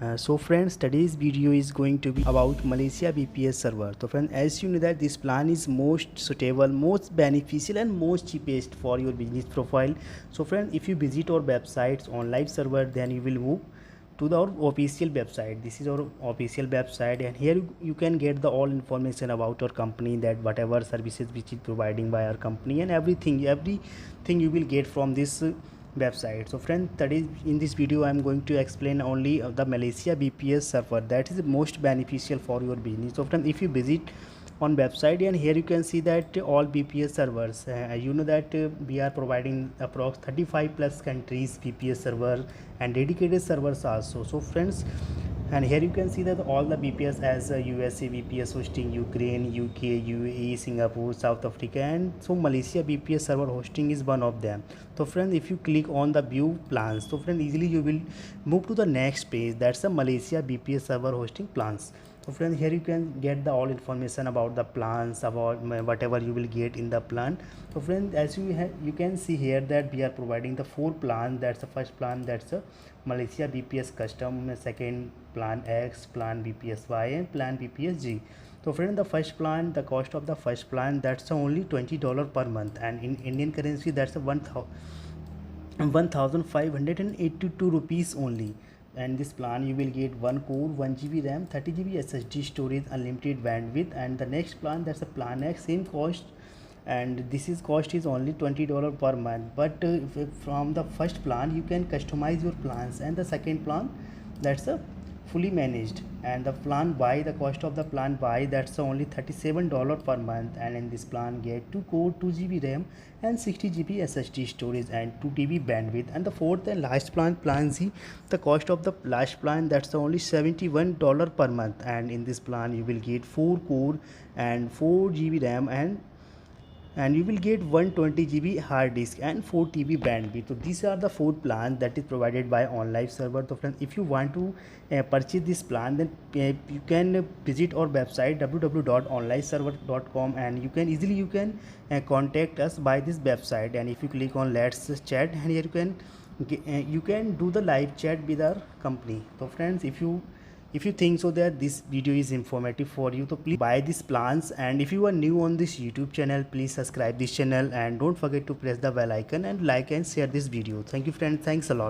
So friends, today's video is going to be about Malaysia BPS server. So friends, as you know that this plan is most suitable, most beneficial and most cheapest for your business profile. So friends, if you visit our websites on live server, then you will move to our official website. This is our official website, and here you can get the all information about our company, that whatever services which is providing by our company, and everything you will get from this website. So friends, that is in this video I am going to explain only the Malaysia BPS server that is most beneficial for your business. So friends, if you visit on website, and here you can see that all BPS servers, you know that we are providing approx 35 plus countries BPS server and dedicated servers also. So friends, and here you can see that all the BPS as USA BPS hosting, Ukraine, UK, UAE, Singapore, South Africa, and so Malaysia BPS server hosting is one of them. So friends, if you click on the view plans, so friends, easily you will move to the next page, that's the Malaysia BPS server hosting plans. So friends, here you can get the all information about the plans, about whatever you will get in the plan. So friends, as you can see here that we are providing the 4 plans. That's the first plan, that's a Malaysia BPS custom, second plan X, plan BPS Y, and plan BPS G. So friends, the first plan, the cost of the first plan, that's only $20 per month, and in Indian currency that's a 1582 rupees only. And this plan you will get 1 core, 1 GB RAM, 30 GB SSD storage, unlimited bandwidth. And the next plan, that's a plan X, same cost, and this is cost is only $20 per month. But from the first plan you can customize your plans, and the second plan, that's a fully managed. And the plan Y, the cost of the plan Y, that's only $37 per month, and in this plan get 2 core, 2 GB RAM, and 60 GB SSD storage, and 2 TB bandwidth. And the fourth and last plan, plan Z, the cost of the last plan, that's only $71 per month, and in this plan you will get 4 core and 4 GB RAM, and you will get 120 GB hard disk and 4 TB bandwidth. So these are the 4 plans that is provided by OnLive server. So friends, if you want to purchase this plan, then you can visit our website www.onliveserver.com, and you can easily contact us by this website. And if you click on let's chat, and here you can do the live chat with our company. So friends, if you think so that this video is informative for you, so please buy these plans. And if you are new on this YouTube channel, please subscribe this channel, and don't forget to press the bell icon and like and share this video. Thank you friends, thanks a lot.